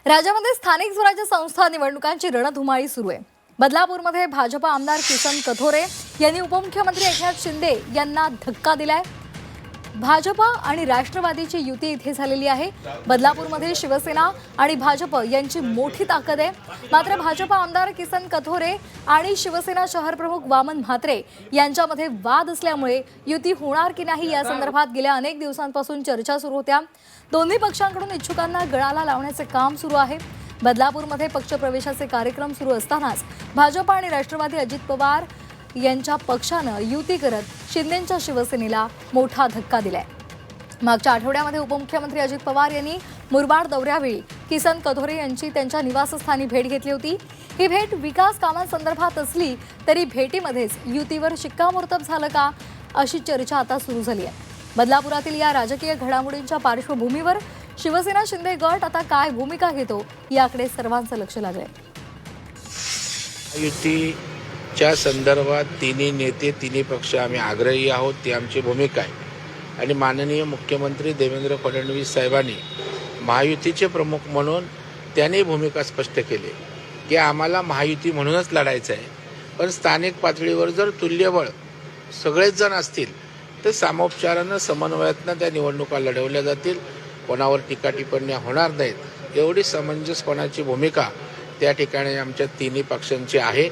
राज्यामध्ये स्थानिक स्वराज्य संस्था निवडणुकांची रणधुमाळी सुरू आहे। बदलापूरमध्ये भाजपा आमदार किसन कथोरे यांनी उपमुख्यमंत्री एकनाथ शिंदे यांना धक्का दिलाय। भाजपा आणि राष्ट्रवादीची युती इथे झालेली आहे। बदलापूरमध्ये शिवसेना आणि भाजप यांची मोठी ताकद आहे। मात्र भाजपा आमदार किसन कथोरे आणि शिवसेना शहर प्रमुख वामन म्हात्रे यांच्यामध्ये वाद असल्यामुळे युती होणार की नाही या संदर्भात गेल्या अनेक दिवसांपासून चर्चा सुरू होत्या। दोन्ही पक्षांकडून इच्छुकांना गळाला लावण्याचे काम सुरू आहे। बदलापूरमध्ये पक्षप्रवेशाचे कार्यक्रम सुरू असतानाच भाजप आणि राष्ट्रवादी अजित पवार यांच्या पक्षानं युती करत शिंदेंच्या शिवसेनेला मोठा धक्का दिलाय। मागच्या आठवड्यामध्ये उपमुख्यमंत्री अजित पवार यांनी मुरबाड दौऱ्यावेळी किसन कथोरे यांची त्यांच्या निवासस्थानी भेट घेतली होती। ही भेट विकास कामांसंदर्भात असली तरी भेटीमध्येच युतीवर शिक्कामोर्तब झालं का अशी चर्चा आता सुरू झाली आहे। बदलापुरातील या राजकीय घडामोडींच्या पार्श्वभूमीवर शिवसेना शिंदे गट आता काय भूमिका घेतो याकडे सर्वांचं लक्ष लागलंय। युतीच्या संदर्भात तिन्ही नेते तिन्ही पक्ष आम्ही आग्रही आहोत, ती आमची भूमिका आहे। आणि माननीय मुख्यमंत्री देवेंद्र फडणवीस साहेबांनी महायुतीचे प्रमुख म्हणून त्यांनी भूमिका स्पष्ट केली की आम्हाला महायुती म्हणूनच लढायचं आहे, पण स्थानिक पातळीवर जर तुल्यबळ सगळेच जण असतील तर सामोपचारानं समन्वयातनं त्या निवडणुका लढवल्या जातील, कोणावर टीका टिप्पण्या होणार नाहीत, एवढी समंजसपणाची भूमिका त्या ठिकाणी आमच्या तिन्ही पक्षांची आहे।